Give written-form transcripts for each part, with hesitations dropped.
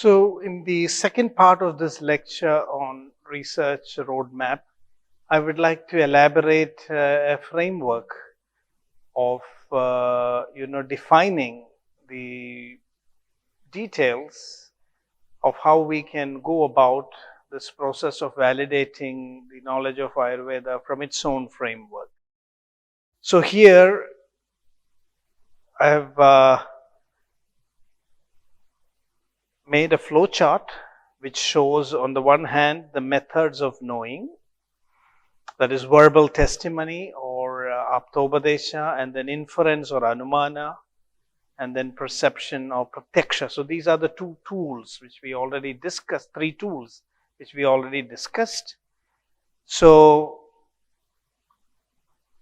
So in the second part of this lecture on research roadmap, I would like to elaborate a framework of defining the details of how we can go about this process of validating the knowledge of Ayurveda from its own framework. So here I have made a flow chart which shows on the one hand the methods of knowing, that is verbal testimony or aptobadesha, and then inference or anumana, and then perception or pratyaksha. So these are the two tools which we already discussed, three tools which we already discussed. So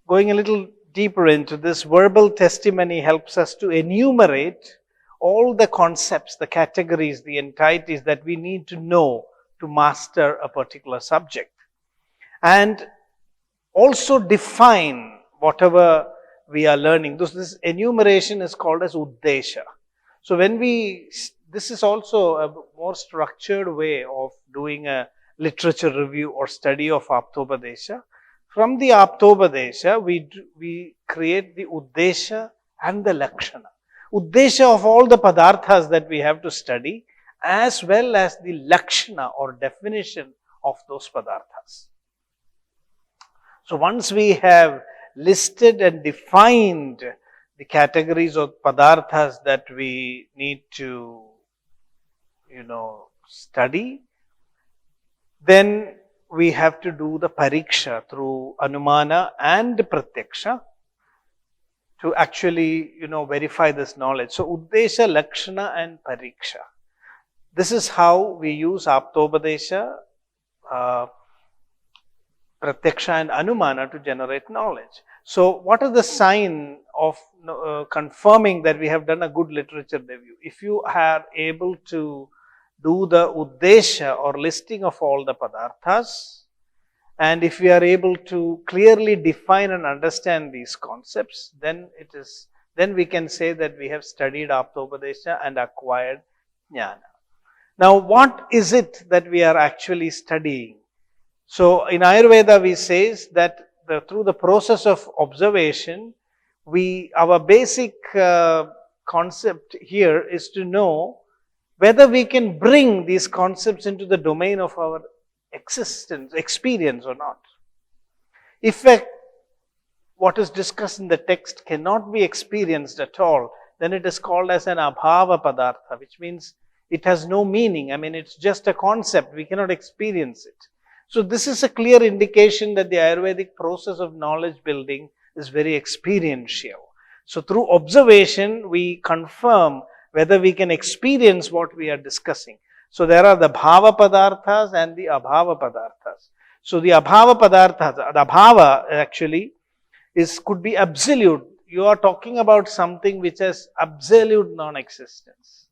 going a little deeper into this, verbal testimony helps us to enumerate all the concepts, the categories, the entities that we need to know to master a particular subject, and also define whatever we are learning. This enumeration is called as uddesha. So when this is also a more structured way of doing a literature review or study of aptobadesha. From the aptobadesha, we create the uddesha and the lakshana. Uddesha of all the padarthas that we have to study, as well as the lakshana or definition of those padarthas. So once we have listed and defined the categories of padarthas that we need to, study, then we have to do the pariksha through anumana and pratyaksha to actually, verify this knowledge. So uddesha, lakshana and pariksha. This is how we use aptobadesha, pratyaksha and anumana to generate knowledge. So what is the sign of confirming that we have done a good literature review? If you are able to do the uddesha or listing of all the padarthas, and if we are able to clearly define and understand these concepts, then we can say that we have studied aptobadesha and acquired jnana. Now, what is it that we are actually studying? So in Ayurveda, we say that through the process of observation, our basic concept here is to know whether we can bring these concepts into the domain of our experience or not. If what is discussed in the text cannot be experienced at all, then it is called as an abhava padartha, which means it has no meaning. It's just a concept, we cannot experience it. So this is a clear indication that the Ayurvedic process of knowledge building is very experiential. So through observation, we confirm whether we can experience what we are discussing. So there are the bhava padarthas and the abhava padarthas. So the abhava padarthas, the abhava actually could be absolute. You are talking about something which has absolute non-existence.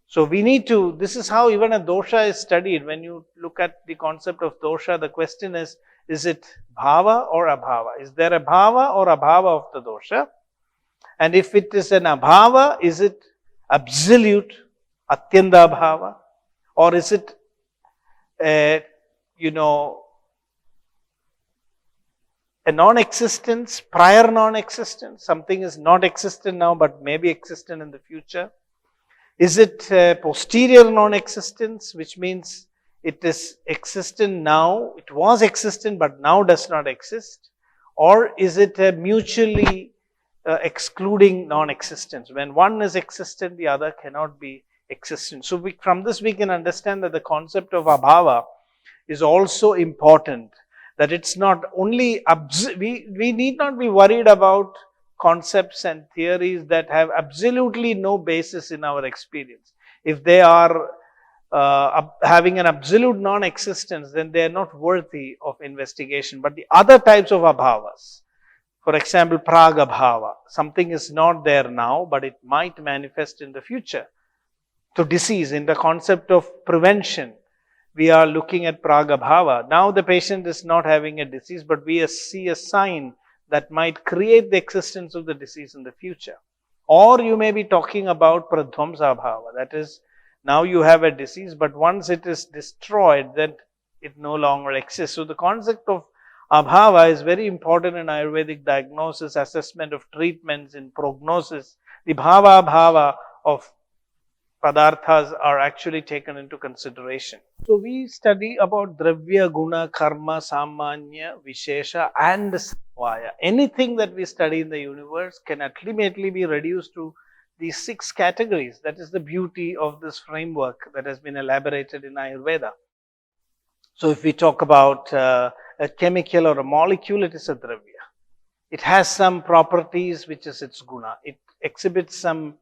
So this is how even a dosha is studied. When you look at the concept of dosha, the question is it bhava or abhava? Is there a bhava or abhava of the dosha? And if it is an abhava, is it absolute, atyanda abhava? Or is it, a non-existence, prior non-existence? Something is not existent now, but may be existent in the future. Is it posterior non-existence, which means it is existent now, it was existent, but now does not exist? Or is it a mutually excluding non-existence? When one is existent, the other cannot be existent. So from this we can understand that the concept of abhava is also important. That it's not only, we need not be worried about concepts and theories that have absolutely no basis in our experience. If they are having an absolute non-existence, then they are not worthy of investigation. But the other types of abhavas, for example, pragabhava, something is not there now, but it might manifest in the future. To disease, in the concept of prevention, we are looking at pragabhava. Now the patient is not having a disease, but we see a sign that might create the existence of the disease in the future. Or you may be talking about pradvamsa bhava, that is Now you have a disease, but once it is destroyed, then it no longer exists. So the concept of abhava is very important in Ayurvedic diagnosis, assessment of treatments, in prognosis. The bhava bhava of padarthas are actually taken into consideration. So we study about dravya, guna, karma, samanya, vishesha and samvaya. Anything that we study in the universe can ultimately be reduced to these 6 categories. That is the beauty of this framework that has been elaborated in Ayurveda. So if we talk about a chemical or a molecule, it is a dravya. It has some properties which is its guna. It exhibits some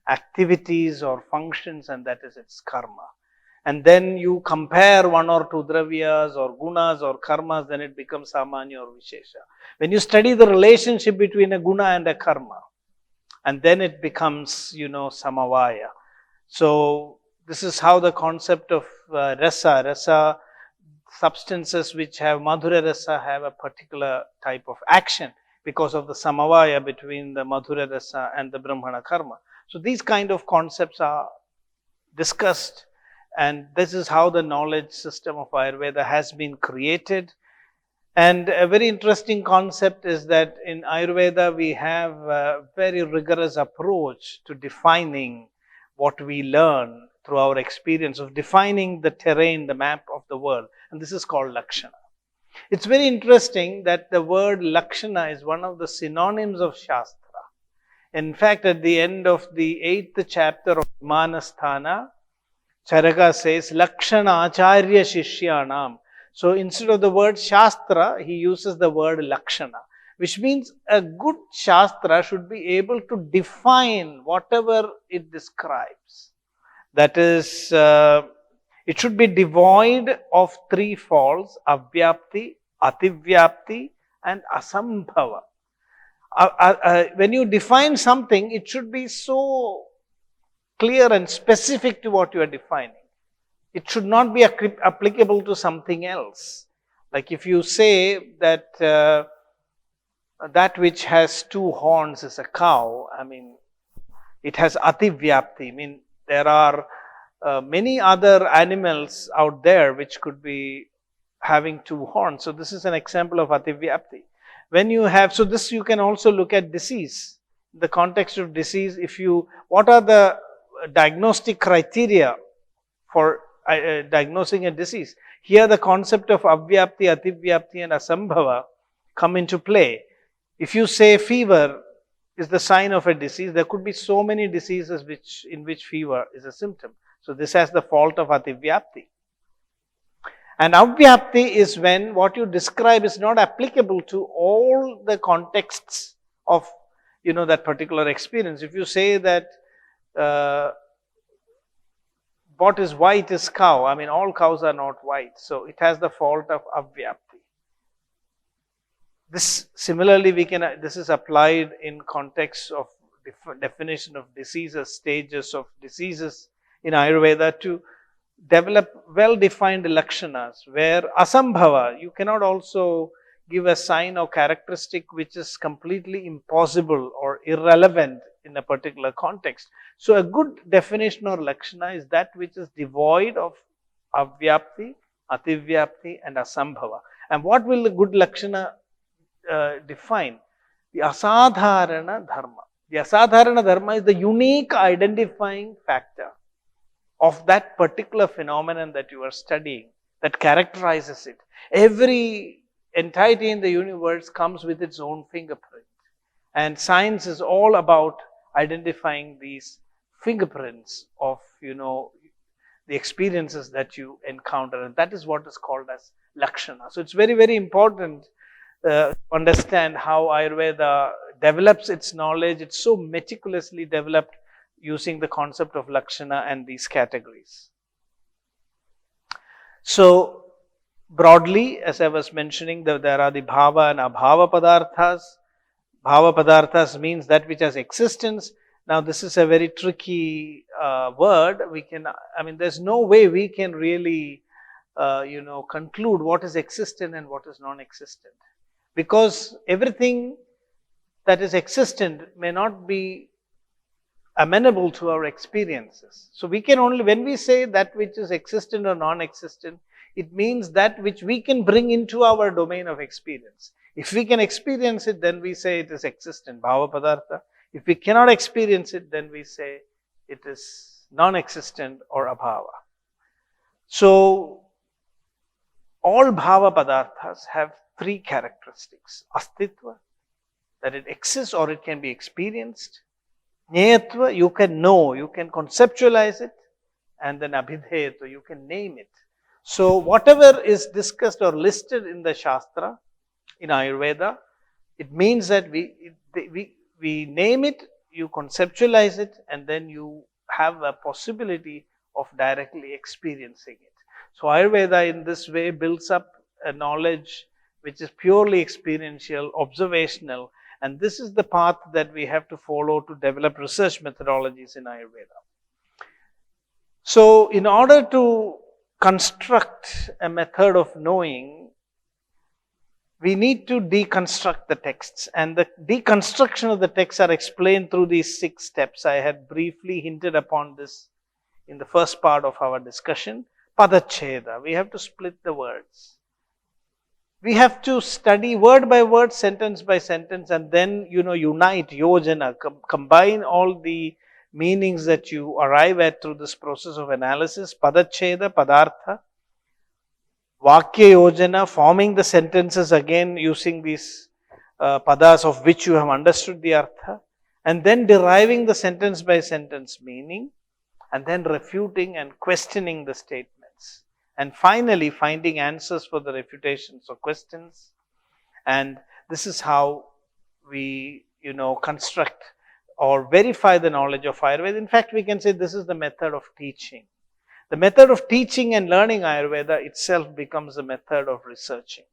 activities or functions, and that is its karma. And then you compare 1 or 2 dravyas or gunas or karmas, then it becomes samanya or vishesha. When you study the relationship between a guna and a karma, and then it becomes, samavaya. So this is how the concept of rasa, substances which have madhura rasa have a particular type of action because of the samavaya between the madhura rasa and the brahmana karma. So these kind of concepts are discussed, and this is how the knowledge system of Ayurveda has been created. And a very interesting concept is that in Ayurveda we have a very rigorous approach to defining what we learn through our experience of defining the terrain, the map of the world, and this is called lakshana. It's very interesting that the word lakshana is one of the synonyms of Shastra. In fact, at the end of the 8th chapter of Manasthana, Charaka says, Lakshana āCārya Shishyanam. So instead of the word Shastra, he uses the word Lakshana, which means a good Shastra should be able to define whatever it describes. That is, it should be devoid of 3 faults, avyapti, ativyapti and asambhava. When you define something, it should be so clear and specific to what you are defining. It should not be applicable to something else. Like if you say that that which has 2 horns is a cow, it has ativyapti. There are many other animals out there which could be having 2 horns. So this is an example of ativyapti. When you have, so this you can also look at disease. In the context of disease, what are the diagnostic criteria for diagnosing a disease? Here the concept of avyapti, ativyapti and asambhava come into play. If you say fever is the sign of a disease, there could be so many diseases in which fever is a symptom. So this has the fault of ativyapti. And avyapti is when what you describe is not applicable to all the contexts of that particular experience. If you say that what is white is cow, all cows are not white. So it has the fault of avyapti. This similarly this is applied in context of definition of diseases, stages of diseases in Ayurveda to develop well-defined lakshanas, where asambhava, you cannot also give a sign or characteristic which is completely impossible or irrelevant in a particular context. So a good definition or lakshana is that which is devoid of avyapti, ativyapti and asambhava. And what will the good lakshana define? The asadharana dharma. The asadharana dharma is the unique identifying factor of that particular phenomenon that you are studying, that characterizes it. Every entity in the universe comes with its own fingerprint. And science is all about identifying these fingerprints of, the experiences that you encounter. And that is what is called as lakshana. So it's very, very important to understand how Ayurveda develops its knowledge. It's so meticulously developed using the concept of lakshana and these categories. So broadly, as I was mentioning, there are the bhava and abhava padarthas. Bhava padarthas means that which has existence. Now this is a very tricky word. There's no way we can really conclude what is existent and what is non-existent, because everything that is existent may not be amenable to our experiences. So we can only, when we say that which is existent or non-existent, it means that which we can bring into our domain of experience. If we can experience it, then we say it is existent, bhava padartha. If we cannot experience it, then we say it is non-existent or abhava. So all bhava padarthas have three characteristics. Astitva, that it exists or it can be experienced. Jnayatva, you can know, you can conceptualize it. And then abhidheyatva, you can name it. So whatever is discussed or listed in the Shastra, in Ayurveda, it means that we name it, you conceptualize it, and then you have a possibility of directly experiencing it. So Ayurveda in this way builds up a knowledge which is purely experiential, observational, and this is the path that we have to follow to develop research methodologies in Ayurveda. So in order to construct a method of knowing, we need to deconstruct the texts, and the deconstruction of the texts are explained through these 6 steps. I had briefly hinted upon this in the first part of our discussion. Padacheda, we have to split the words. We have to study word by word, sentence by sentence, and then, unite, yojana, combine all the meanings that you arrive at through this process of analysis. Padacheda, padartha, vakya yojana, forming the sentences again using these padas of which you have understood the artha, and then deriving the sentence by sentence meaning, and then refuting and questioning the statements. And finally, finding answers for the refutations or questions. And this is how we, construct or verify the knowledge of Ayurveda. In fact, we can say this is the method of teaching. The method of teaching and learning Ayurveda itself becomes a method of researching.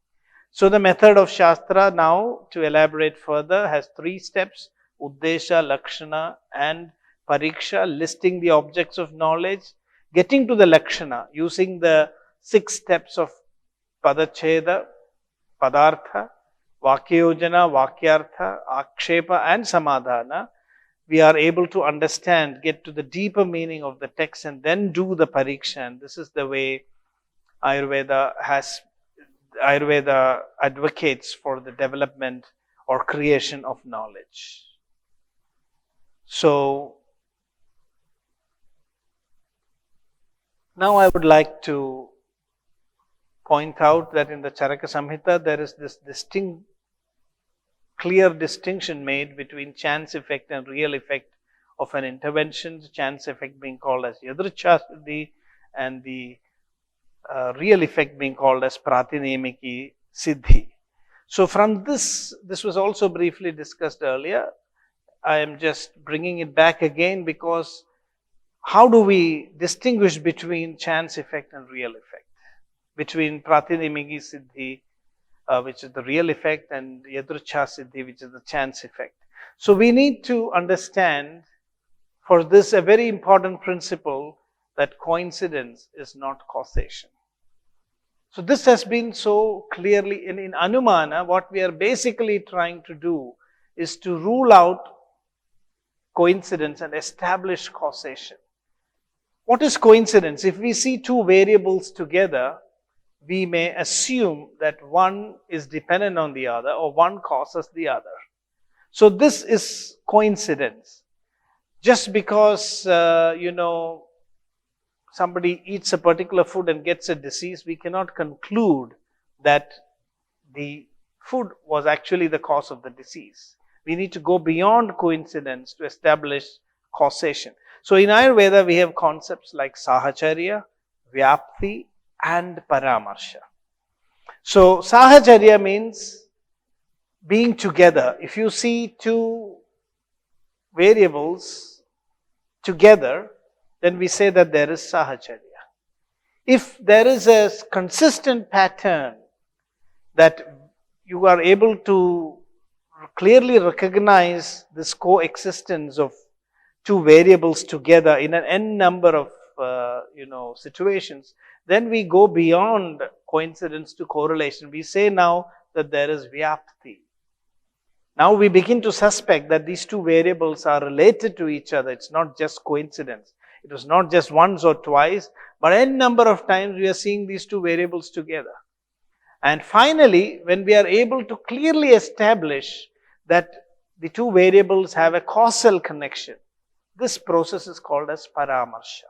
So the method of Shastra, now to elaborate further, has 3 steps: Uddesha, Lakshana and Pariksha, listing the objects of knowledge, getting to the Lakshana, using the 6 steps of Padacheda, Padartha, Vakyojana, Vakyartha, Akshepa and Samadhana. We are able to understand, get to the deeper meaning of the text, and then do the pariksha. And this is the way Ayurveda advocates for the development or creation of knowledge. So now I would like to point out that in the Charaka Samhita there is this clear distinction made between chance effect and real effect of an intervention, the chance effect being called as 𝑦adruccha-siddhi and the real effect being called as pratinayamiki-siddhi. So from this was also briefly discussed earlier. I am just bringing it back again because how do we distinguish between chance effect and real effect? Between pratinayamiki-siddhi, which is the real effect, and 𝑦adruccha-siddhi, which is the chance effect. So we need to understand for this a very important principle, that coincidence is not causation. So this has been so clearly in Anumana. What we are basically trying to do is to rule out coincidence and establish causation. What is coincidence? If we see 2 variables together, we may assume that one is dependent on the other or one causes the other. So this is coincidence. Just because, somebody eats a particular food and gets a disease, we cannot conclude that the food was actually the cause of the disease. We need to go beyond coincidence to establish causation. So in Ayurveda, we have concepts like Sahacharya, Vyapti and Paramarsha. So Sahacharya means being together. If you see 2 variables together, then we say that there is Sahacharya. If there is a consistent pattern that you are able to clearly recognize this coexistence of 2 variables together in an n number of situations, then we go beyond coincidence to correlation. We say now that there is Vyapti. Now we begin to suspect that these two variables are related to each other. It's not just coincidence. It was not just once or twice, but n number of times we are seeing these two variables together. And finally, when we are able to clearly establish that the two variables have a causal connection, this process is called as paramarsha.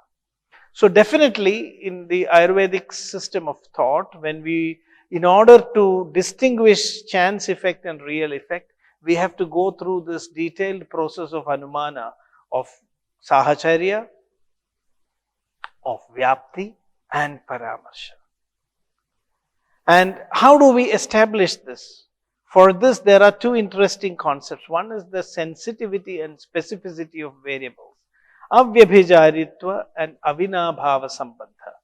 So definitely in the Ayurvedic system of thought, in order to distinguish chance effect and real effect, we have to go through this detailed process of Anumana, of Sahacharya, of Vyapti and Paramarsha. And how do we establish this? For this, there are two interesting concepts. One is the sensitivity and specificity of variables. Avyabhijaritva and avinabhava sambandha.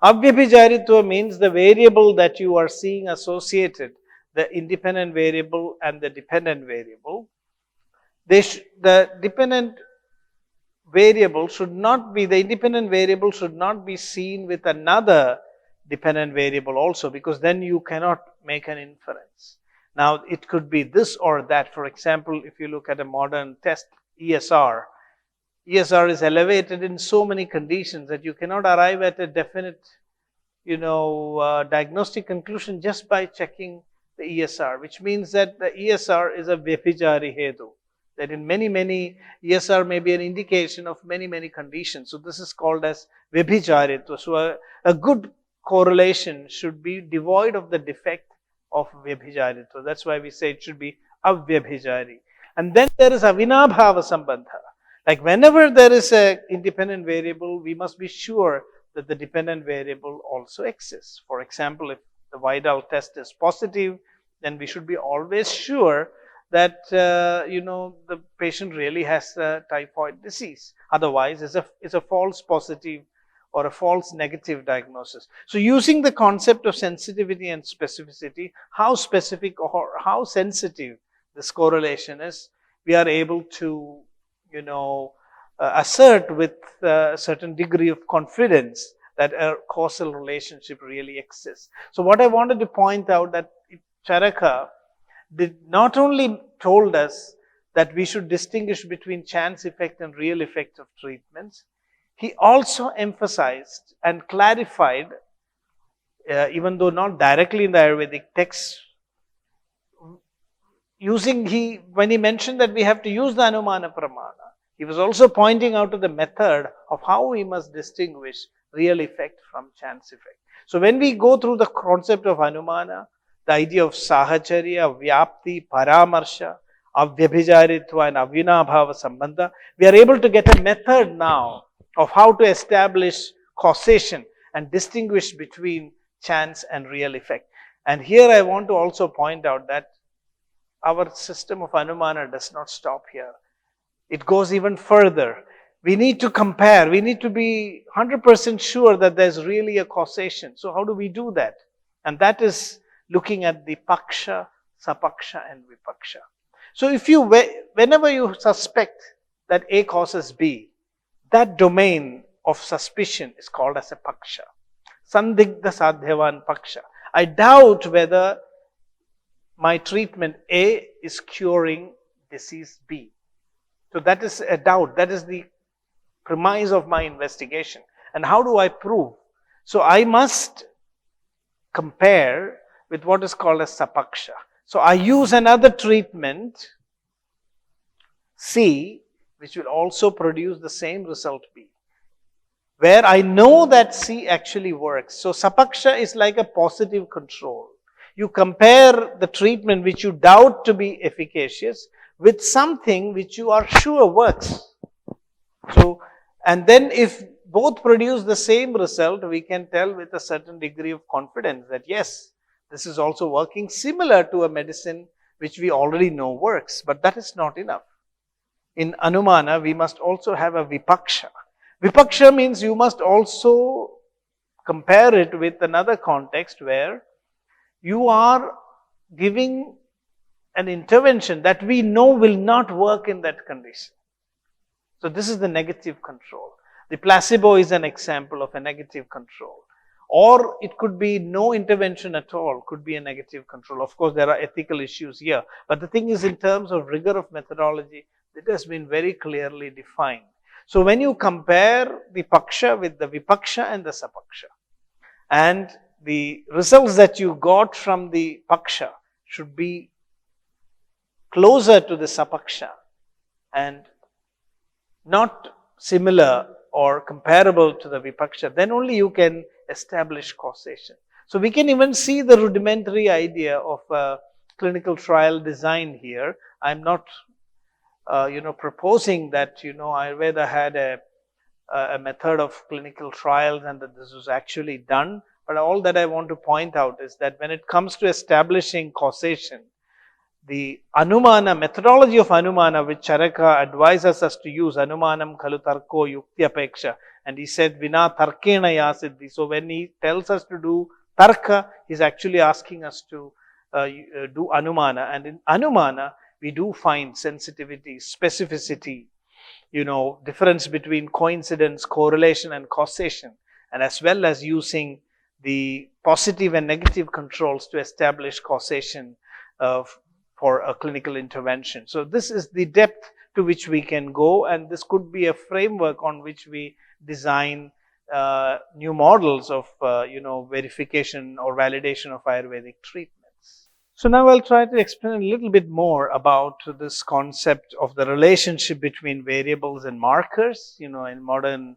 Avyabhijaritva means the variable that you are seeing associated, the independent variable and the dependent variable. The independent variable should not be seen with another dependent variable also, because then you cannot make an inference. Now, it could be this or that. For example, if you look at a modern test, ESR is elevated in so many conditions that you cannot arrive at a definite, diagnostic conclusion just by checking the ESR, which means that the ESR is a Vyabhijari hetu. That in many ESR may be an indication of many conditions. So this is called as Vyabhijaritva. So a good correlation should be devoid of the defect of Vyabhijaritva. That's why we say it should be Avyabhijari. And then there is Avinabhava Sambandha. Like whenever there is an independent variable, we must be sure that the dependent variable also exists. For example, if the Vidal test is positive, then we should be always sure that the patient really has typhoid disease. Otherwise, it's a false positive or a false negative diagnosis. So using the concept of sensitivity and specificity, how specific or how sensitive this correlation is, we are able to assert with a certain degree of confidence that a causal relationship really exists. So what I wanted to point out, that Charaka did not only told us that we should distinguish between chance effect and real effect of treatments, he also emphasized and clarified, even though not directly in the Ayurvedic text, when he mentioned that we have to use the Anumana Pramana, he was also pointing out to the method of how we must distinguish real effect from chance effect. So when we go through the concept of Anumana, the idea of Sahacharya, Vyapti, Paramarsha, Avyabhijaritva and Avinabhava Sambandha, we are able to get a method now of how to establish causation and distinguish between chance and real effect. And here I want to also point out that our system of Anumana does not stop here. It goes even further. We need to compare. We need to be 100% sure that there's really a causation. So how do we do that? And that is looking at the Paksha, Sapaksha and Vipaksha. So whenever you suspect that A causes B, that domain of suspicion is called as a Paksha. Sandigdha Sadhyavan Paksha. I doubt whether my treatment A is curing disease B. So that is a doubt. That is the premise of my investigation. And how do I prove? So I must compare with what is called as Sapaksha. So I use another treatment, C, which will also produce the same result B, where I know that C actually works. So Sapaksha is like a positive control. You compare the treatment which you doubt to be efficacious with something which you are sure works. So, and then if both produce the same result, we can tell with a certain degree of confidence that yes, this is also working similar to a medicine which we already know works, but that is not enough. In Anumana, we must also have a Vipaksha. Vipaksha means you must also compare it with another context where you are giving an intervention that we know will not work in that condition. So this is the negative control. The placebo is an example of a negative control. or it could be no intervention at all, could be a negative control. Of course, there are ethical issues here, but the thing is, in terms of rigor of methodology, it has been very clearly defined. So when you compare the paksha with the vipaksha and the sapaksha, and the results that you got from the paksha should be closer to the sapaksha and not similar or comparable to the vipaksha, then only you can establish causation. So we can even see the rudimentary idea of a clinical trial design here. I'm not proposing that, Ayurveda had a method of clinical trials and that this was actually done. But all that I want to point out is that when it comes to establishing causation, the Anumana, methodology of Anumana, which Charaka advises us to use, Anumanam khalu tarko yukti apeksha, and he said, Vina tarkena yasiddhi. So when he tells us to do tarka, he's actually asking us to do Anumana. And in Anumana, we do find sensitivity, specificity, difference between coincidence, correlation and causation, and as well as using the positive and negative controls to establish causation for a clinical intervention. So this is the depth to which we can go, and this could be a framework on which we design new models of verification or validation of Ayurvedic treatments. So now I'll try to explain a little bit more about this concept of the relationship between variables and markers. In modern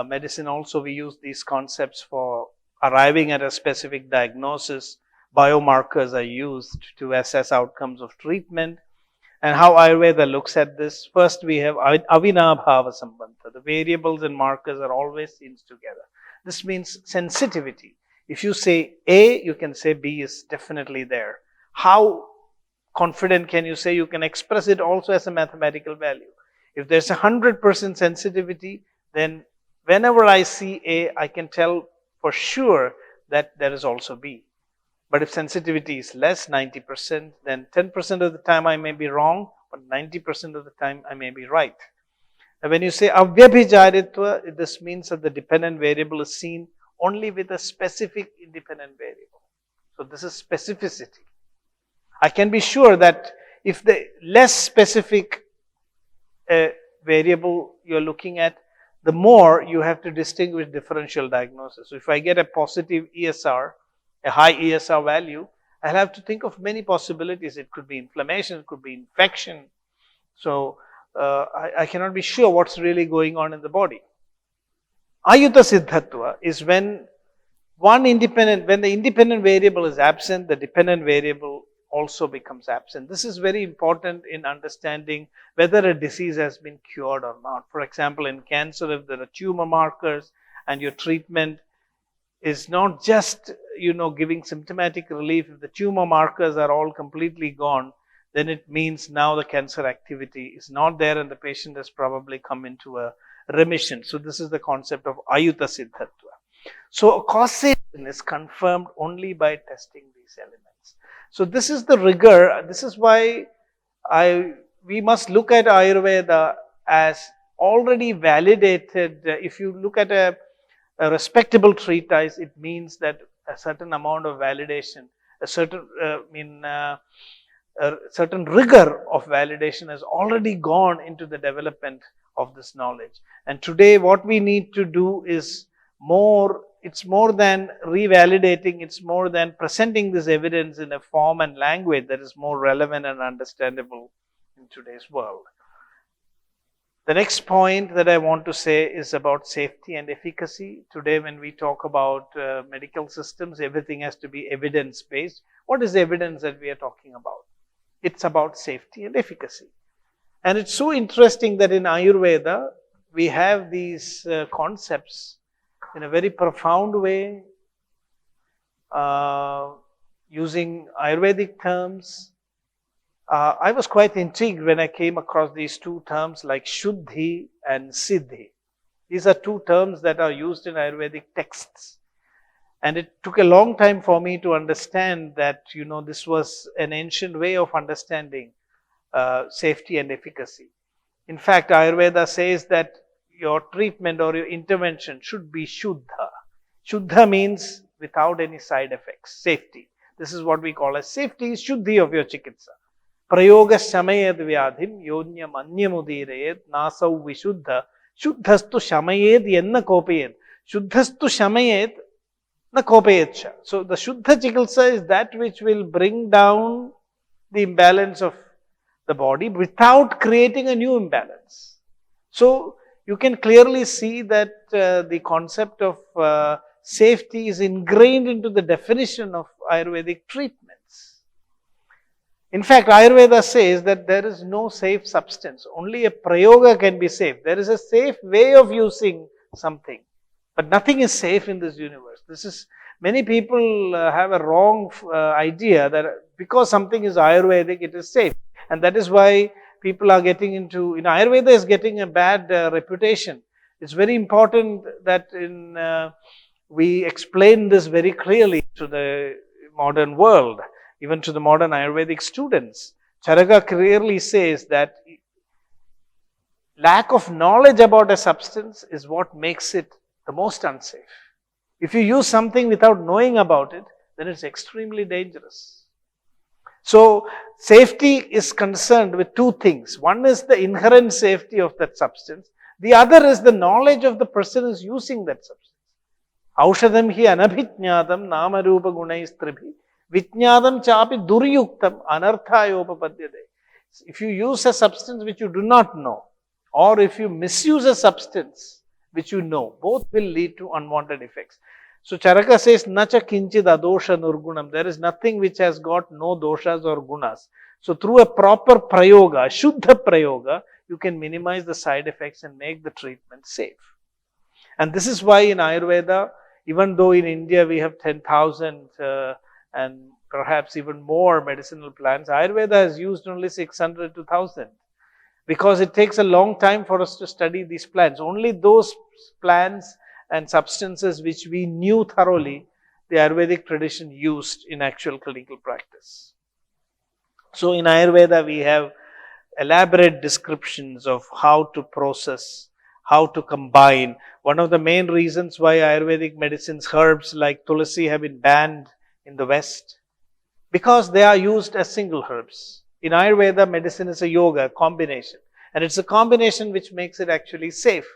medicine also we use these concepts for arriving at a specific diagnosis. Biomarkers are used to assess outcomes of treatment. And how Ayurveda looks at this, first we have avinabhava sambandha. The variables and markers are always seen together. This means sensitivity. If you say A, you can say B is definitely there. How confident can you say? You can express it also as a mathematical value. If there's 100% sensitivity, then whenever I see A, I can tell for sure that there is also B. But if sensitivity is less, 90%, then 10% of the time I may be wrong, but 90% of the time I may be right. And when you say 𝘕𝐸𝐵𝑗𝑎𝑟𝑖𝑡va, this means that the dependent variable is seen only with a specific independent variable. So this is specificity. I can be sure that if the less specific variable you're looking at, the more you have to distinguish differential diagnosis. So if I get a positive ESR, a high ESR value, I'll have to think of many possibilities. It could be inflammation, it could be infection. So I cannot be sure what's really going on in the body. Ayuta siddhatva is when the independent variable is absent, the dependent variable also becomes absent. This is very important in understanding whether a disease has been cured or not. For example, in cancer, if there are tumor markers and your treatment is not just, giving symptomatic relief, if the tumor markers are all completely gone, then it means now the cancer activity is not there and the patient has probably come into a remission. So this is the concept of Ayuta siddhatva. So causation is confirmed only by testing these elements. So this is the rigor. This is why we must look at Ayurveda as already validated. If you look at a respectable treatise, it means that a certain amount of validation, a certain rigor of validation has already gone into the development of this knowledge. And today what we need to do is it's more than revalidating, it's more than presenting this evidence in a form and language that is more relevant and understandable in today's world. The next point that I want to say is about safety and efficacy. Today when we talk about medical systems, everything has to be evidence-based. What is the evidence that we are talking about? It's about safety and efficacy. And it's so interesting that in Ayurveda, we have these concepts in a very profound way, using Ayurvedic terms. I was quite intrigued when I came across these two terms like Shuddhi and Siddhi. These are two terms that are used in Ayurvedic texts. And it took a long time for me to understand that, this was an ancient way of understanding safety and efficacy. In fact, Ayurveda says that your treatment or your intervention should be Shuddha. Shuddha means without any side effects, safety. This is what we call as safety is shuddhi of your chikitsa. Prayoga shamayed vyadhim yonyam anyamudirayed nasau vishuddha shuddhastu shamayed yenna kopayed. Shuddhastu shamayed na kopayed. So the shuddha chikitsa is that which will bring down the imbalance of the body without creating a new imbalance. So you can clearly see that the concept of safety is ingrained into the definition of Ayurvedic treatments. In fact, Ayurveda says that there is no safe substance. Only a prayoga can be safe. There is a safe way of using something. But nothing is safe in this universe. Many people have a wrong idea that because something is Ayurvedic, it is safe. And that is why people are getting into, Ayurveda is getting a bad reputation. It's very important that we explain this very clearly to the modern world, even to the modern Ayurvedic students. Charaka clearly says that lack of knowledge about a substance is what makes it the most unsafe. If you use something without knowing about it, then it's extremely dangerous. So, safety is concerned with two things. One is the inherent safety of that substance. The other is the knowledge of the person who is using that substance. Aushadam hi anabhityādam nāmarūpa gunaistribhi vijñādam chāpi duryuktam anarthāyopapadyate. If you use a substance which you do not know, or if you misuse a substance which you know, both will lead to unwanted effects. So Charaka says, nacha kinchid adosha nurgunam. There is nothing which has got no doshas or gunas. So through a proper prayoga, shuddha prayoga, you can minimize the side effects and make the treatment safe. And this is why in Ayurveda, even though in India we have 10,000 and perhaps even more medicinal plants, Ayurveda has used only 600 to 1,000. Because it takes a long time for us to study these plants. Only those plants and substances which we knew thoroughly, the Ayurvedic tradition used in actual clinical practice. So in Ayurveda, we have elaborate descriptions of how to process, how to combine. One of the main reasons why Ayurvedic medicines, herbs like tulasi have been banned in the West, because they are used as single herbs. In Ayurveda, medicine is a yoga combination, and it's a combination which makes it actually safe.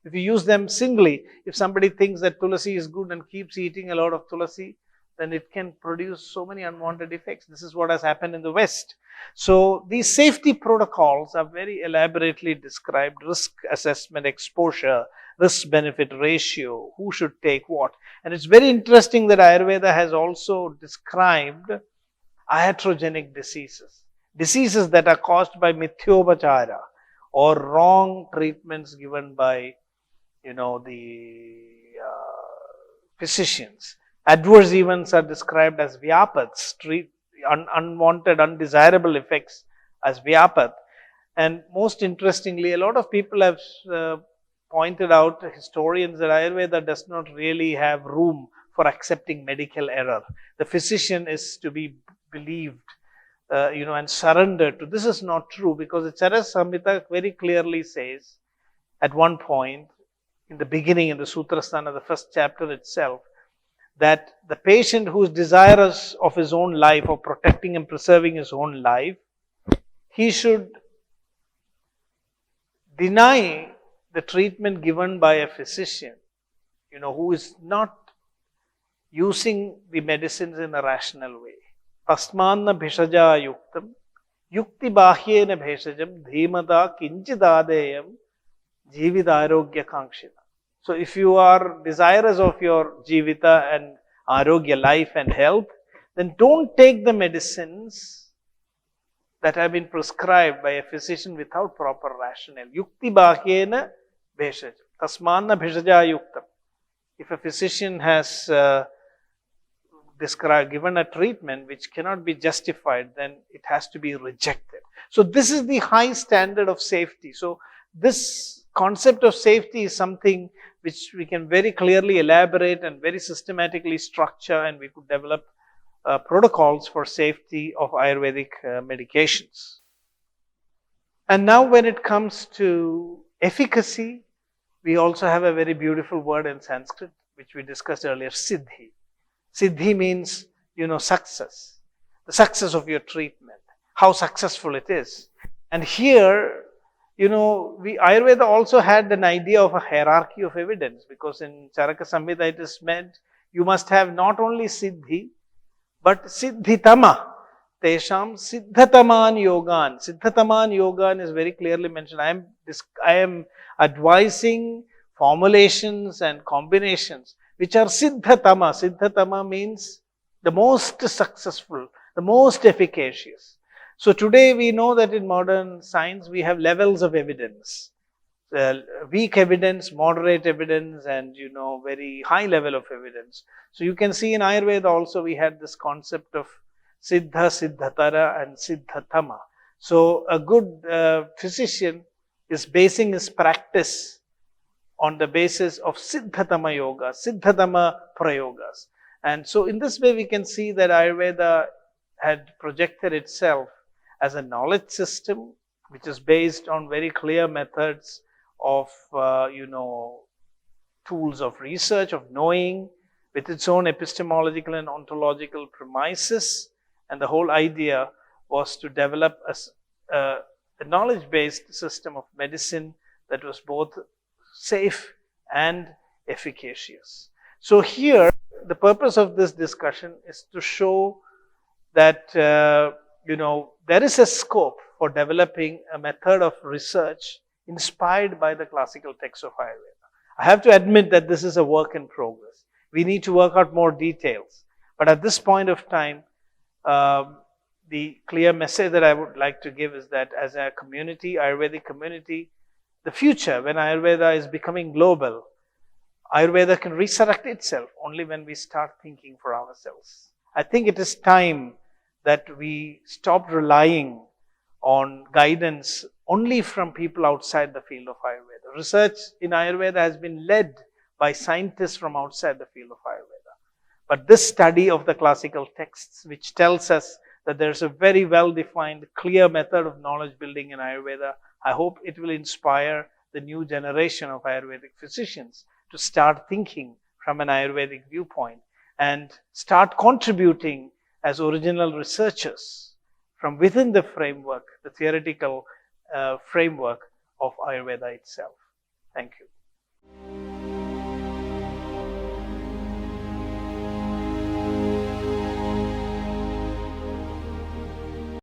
If you use them singly, if somebody thinks that tulasi is good and keeps eating a lot of tulasi, then it can produce so many unwanted effects. This is what has happened in the West. So these safety protocols are very elaborately described: risk assessment, exposure, risk-benefit ratio, who should take what. And it's very interesting that Ayurveda has also described iatrogenic diseases. Diseases that are caused by mithyopachara or wrong treatments given by, the physicians. Adverse events are described as vyapats, unwanted, undesirable effects as vyapat. And most interestingly, a lot of people have pointed out, historians, that Ayurveda does not really have room for accepting medical error. The physician is to be believed and surrendered to. This is not true, because the 𝐴CARA Samhita very clearly says at one point in the beginning, in the Sutrasthana, the first chapter itself, that the patient who is desirous of his own life or protecting and preserving his own life, he should deny the treatment given by a physician, who is not using the medicines in a rational way. Tasmanna bhishaja yuktam yukti bahyena bheshajam dhimata kinchidadeyam 𝐻𝑚𝐸 𝐷𝘦𝘥𝘢. So if you are desirous of your jivita and arogya, life and health, then don't take the medicines that have been prescribed by a physician without proper rationale. Yukti bahyena bheshajam. Tasmanna bhishaja yuktam. If a physician has given a treatment which cannot be justified, then it has to be rejected. So this is the high standard of safety. So this concept of safety is something which we can very clearly elaborate and very systematically structure, and we could develop protocols for safety of Ayurvedic medications. And now when it comes to efficacy, we also have a very beautiful word in Sanskrit, which we discussed earlier, Siddhi. Siddhi means, success. The success of your treatment, how successful it is. And here, Ayurveda also had an idea of a hierarchy of evidence, because in Charaka Samhita it is meant you must have not only Siddhi, but Siddhitama. Tesham Siddhataman Yogan. Siddhataman Yogan is very clearly mentioned. I am advising formulations and combinations which are Siddhatama. Siddhatama means the most successful, the most efficacious. So today we know that in modern science we have levels of evidence. Weak evidence, moderate evidence, and very high level of evidence. So you can see in Ayurveda also we had this concept of Siddha, Siddhatara and Siddhatama. So a good physician is basing his practice on the basis of Siddhatama Yoga, Siddhatama Prayogas. And so in this way we can see that Ayurveda had projected itself as a knowledge system which is based on very clear methods of, tools of research, of knowing, with its own epistemological and ontological premises. And the whole idea was to develop a knowledge-based system of medicine that was both safe and efficacious. So here, the purpose of this discussion is to show that, there is a scope for developing a method of research inspired by the classical texts of Ayurveda. I have to admit that this is a work in progress. We need to work out more details. But at this point of time, the clear message that I would like to give is that as a community, Ayurvedic community, the future, when Ayurveda is becoming global, Ayurveda can resurrect itself only when we start thinking for ourselves. I think it is time that we stop relying on guidance only from people outside the field of Ayurveda. Research in Ayurveda has been led by scientists from outside the field of Ayurveda. But this study of the classical texts, which tells us that there's a very well-defined, clear method of knowledge building in Ayurveda, I hope it will inspire the new generation of Ayurvedic physicians to start thinking from an Ayurvedic viewpoint and start contributing as original researchers from within the framework, the theoretical framework of Ayurveda itself. Thank you.